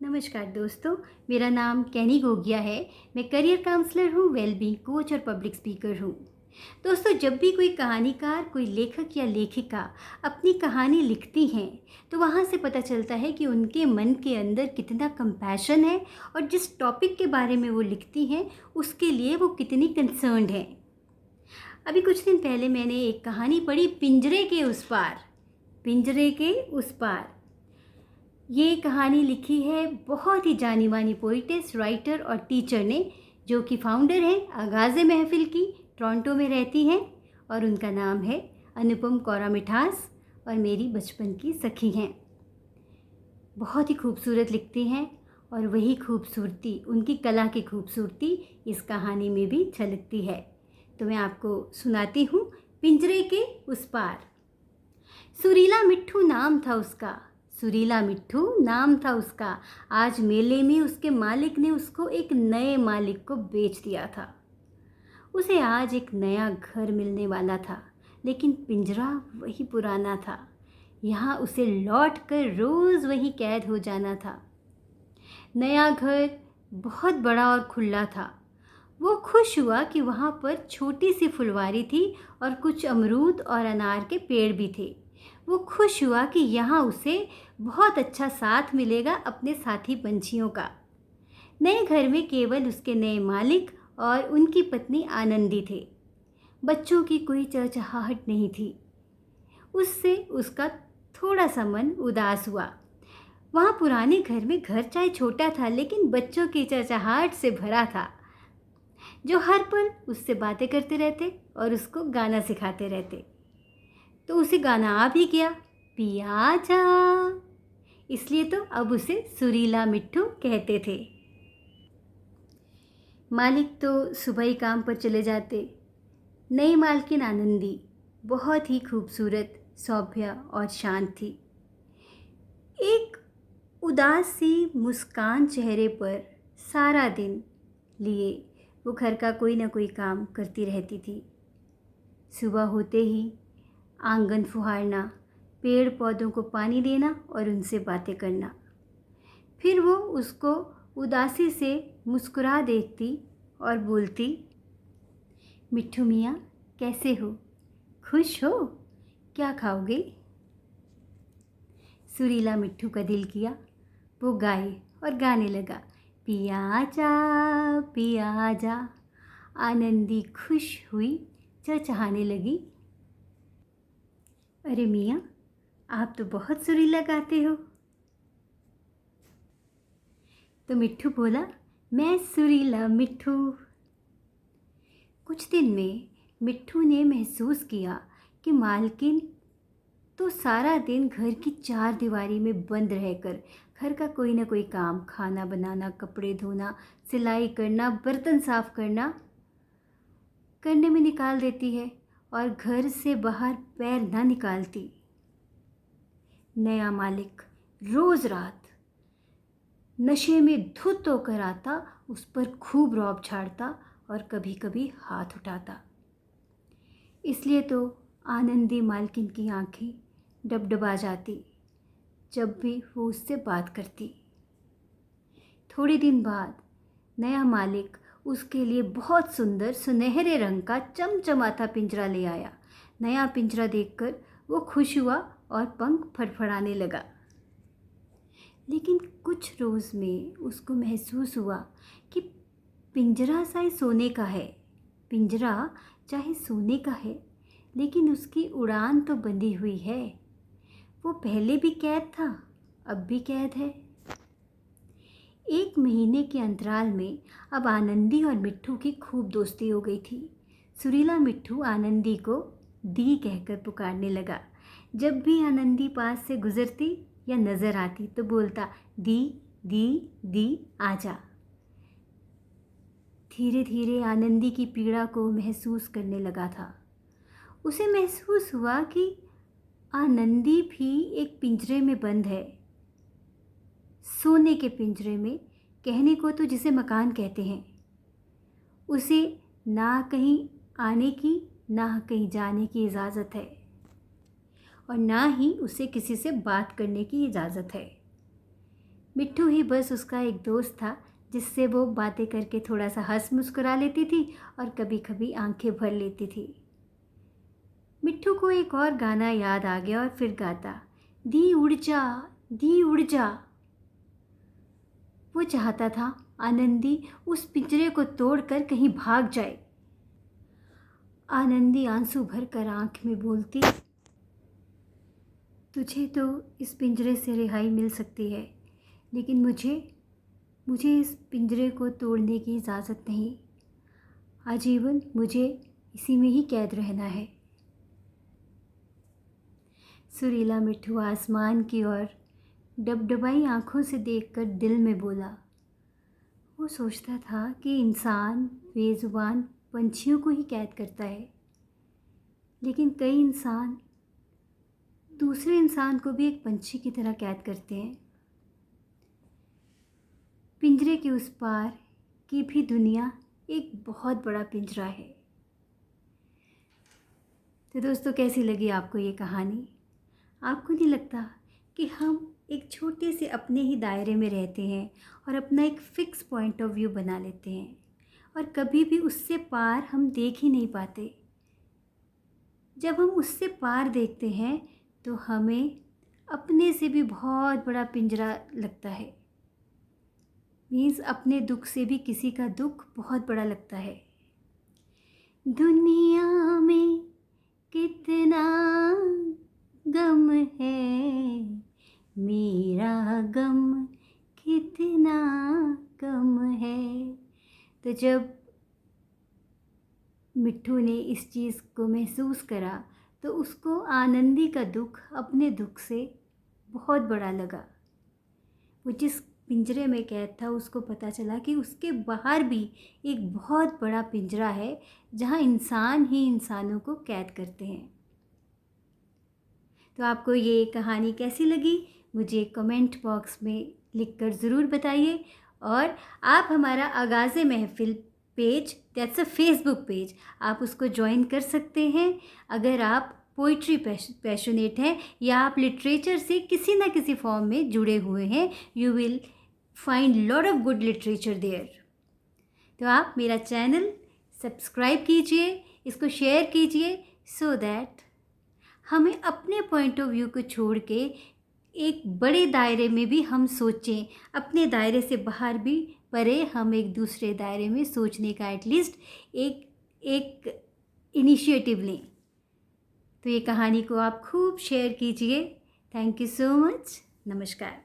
नमस्कार दोस्तों, मेरा नाम कैनी गोगिया है। मैं करियर काउंसलर हूँ, वेलबींग कोच और पब्लिक स्पीकर हूँ। दोस्तों, जब भी कोई कहानीकार, कोई लेखक या लेखिका अपनी कहानी लिखती हैं, तो वहाँ से पता चलता है कि उनके मन के अंदर कितना कंपैशन है और जिस टॉपिक के बारे में वो लिखती हैं, उसके लिए वो कितनी कंसर्न्ड हैं। अभी कुछ दिन पहले मैंने एक कहानी पढ़ी, पिंजरे के उस पार। पिंजरे के उस पार ये कहानी लिखी है बहुत ही जानी मानी पोइटेस, राइटर और टीचर ने, जो कि फाउंडर हैं आगाज़े महफिल की, टोरंटो में रहती हैं, और उनका नाम है अनुपम कौरा मिठास, और मेरी बचपन की सखी हैं। बहुत ही खूबसूरत लिखती हैं और वही खूबसूरती, उनकी कला की खूबसूरती इस कहानी में भी झलकती है। तो मैं आपको सुनाती हूँ, पिंजरे के उस पार। सुरीला मिट्ठू नाम था उसका, सुरीला मिट्ठू नाम था उसका। आज मेले में उसके मालिक ने उसको एक नए मालिक को बेच दिया था। उसे आज एक नया घर मिलने वाला था, लेकिन पिंजरा वही पुराना था। यहाँ उसे लौट कर रोज़ वही कैद हो जाना था। नया घर बहुत बड़ा और खुला था। वो खुश हुआ कि वहाँ पर छोटी सी फुलवारी थी और कुछ अमरूद और अनार के पेड़ भी थे। वो खुश हुआ कि यहाँ उसे बहुत अच्छा साथ मिलेगा अपने साथी पंछियों का। नए घर में केवल उसके नए मालिक और उनकी पत्नी आनंदी थे। बच्चों की कोई चहचहाहट नहीं थी। उससे उसका थोड़ा सा मन उदास हुआ। वहाँ पुराने घर में घर चाहे छोटा था, लेकिन बच्चों की चहचहाहट से भरा था, जो हर पल उससे बातें करते रहते और उसको गाना सिखाते रहते। तो उसे गाना आ भी गया, पिया जा। इसलिए तो अब उसे सुरीला मिट्ठू कहते थे। मालिक तो सुबह ही काम पर चले जाते। नई मालकिन आनंदी बहुत ही खूबसूरत, सौम्य और शांत थी। एक उदास सी मुस्कान चेहरे पर सारा दिन लिए वो घर का कोई ना कोई काम करती रहती थी। सुबह होते ही आंगन फुहारना, पेड़ पौधों को पानी देना और उनसे बातें करना। फिर वो उसको उदासी से मुस्कुरा देखती और बोलती, मिट्ठू मियाँ कैसे हो, खुश हो, क्या खाओगे? सुरीला मिट्ठू का दिल किया, वो गाए और गाने लगा, पिया जा। आनंदी खुश हुई, चहचहाने लगी, अरे मियाँ, आप तो बहुत सुरीला गाते हो। तो मिट्ठू बोला, मैं सुरीला मिट्ठू। कुछ दिन में मिट्ठू ने महसूस किया कि मालकिन तो सारा दिन घर की चार दीवारी में बंद रहकर घर का कोई ना कोई काम, खाना बनाना, कपड़े धोना, सिलाई करना, बर्तन साफ करने में निकाल देती है और घर से बाहर पैर ना निकालती। नया मालिक रोज़ रात नशे में धुत होकर आता, उस पर खूब रौब झाड़ता और कभी कभी हाथ उठाता। इसलिए तो आनंदी मालकिन की आंखें डबडबा जाती जब भी वो उससे बात करती। थोड़े दिन बाद नया मालिक उसके लिए बहुत सुंदर सुनहरे रंग का चमचमाता पिंजरा ले आया। नया पिंजरा देखकर वो खुश हुआ और पंख फड़फड़ाने लगा। लेकिन कुछ रोज़ में उसको महसूस हुआ कि पिंजरा शायद सोने का है। पिंजरा चाहे सोने का है, लेकिन उसकी उड़ान तो बंधी हुई है। वो पहले भी कैद था, अब भी कैद है। एक महीने के अंतराल में अब आनंदी और मिट्ठू की खूब दोस्ती हो गई थी। सुरीला मिट्ठू आनंदी को दी कहकर पुकारने लगा। जब भी आनंदी पास से गुजरती या नज़र आती तो बोलता, दी दी दी आजा। धीरे धीरे आनंदी की पीड़ा को महसूस करने लगा था। उसे महसूस हुआ कि आनंदी भी एक पिंजरे में बंद है, सोने के पिंजरे में, कहने को तो जिसे मकान कहते हैं। उसे ना कहीं आने की, ना कहीं जाने की इजाज़त है, और ना ही उसे किसी से बात करने की इजाज़त है। मिट्ठू ही बस उसका एक दोस्त था जिससे वो बातें करके थोड़ा सा हंस मुस्कुरा लेती थी और कभी कभी आंखें भर लेती थी। मिट्ठू को एक और गाना याद आ गया और फिर गाता, दी उड़ जा, दी उड़ जा। वो चाहता था आनंदी उस पिंजरे को तोड़कर कहीं भाग जाए। आनंदी आंसू भरकर आंख में बोलती, तुझे तो इस पिंजरे से रिहाई मिल सकती है, लेकिन मुझे इस पिंजरे को तोड़ने की इजाज़त नहीं। आजीवन मुझे इसी में ही कैद रहना है। सुरीला मिट्ठू आसमान की ओर डबडबाई आंखों से देखकर दिल में बोला। वो सोचता था कि इंसान बेजुबान पंछियों को ही कैद करता है, लेकिन कई इंसान दूसरे इंसान को भी एक पंछी की तरह कैद करते हैं। पिंजरे के उस पार की भी दुनिया एक बहुत बड़ा पिंजरा है। तो दोस्तों, कैसी लगी आपको ये कहानी? आपको नहीं लगता कि हम एक छोटे से अपने ही दायरे में रहते हैं और अपना एक फ़िक्स पॉइंट ऑफ व्यू बना लेते हैं और कभी भी उससे पार हम देख ही नहीं पाते। जब हम उससे पार देखते हैं तो हमें अपने से भी बहुत बड़ा पिंजरा लगता है। मीन्स अपने दुख से भी किसी का दुख बहुत बड़ा लगता है। दुनिया में कितना गम है, मेरा गम कितना कम है। तो जब मिट्ठू ने इस चीज़ को महसूस करा तो उसको आनंदी का दुख अपने दुख से बहुत बड़ा लगा। वो जिस पिंजरे में कैद था उसको पता चला कि उसके बाहर भी एक बहुत बड़ा पिंजरा है जहाँ इंसान ही इंसानों को कैद करते हैं। तो आपको ये कहानी कैसी लगी मुझे कमेंट बॉक्स में लिखकर ज़रूर बताइए। और आप हमारा आगाज़े महफ़िल page, that's a Facebook page, आप उसको ज्वाइन कर सकते हैं। अगर आप पोइट्री पैशनेट हैं या आप लिटरेचर से किसी ना किसी फॉर्म में जुड़े हुए हैं, you will find lot of good literature there. तो आप मेरा चैनल सब्सक्राइब कीजिए, इसको शेयर कीजिए, सो दैट हमें अपने पॉइंट ऑफ व्यू को छोड़ के एक बड़े दायरे में भी हम सोचें, अपने दायरे से बाहर भी परे हम एक दूसरे दायरे में सोचने का एटलीस्ट एक इनिशिएटिव लें। तो ये कहानी को आप खूब शेयर कीजिए। Thank you so much. नमस्कार।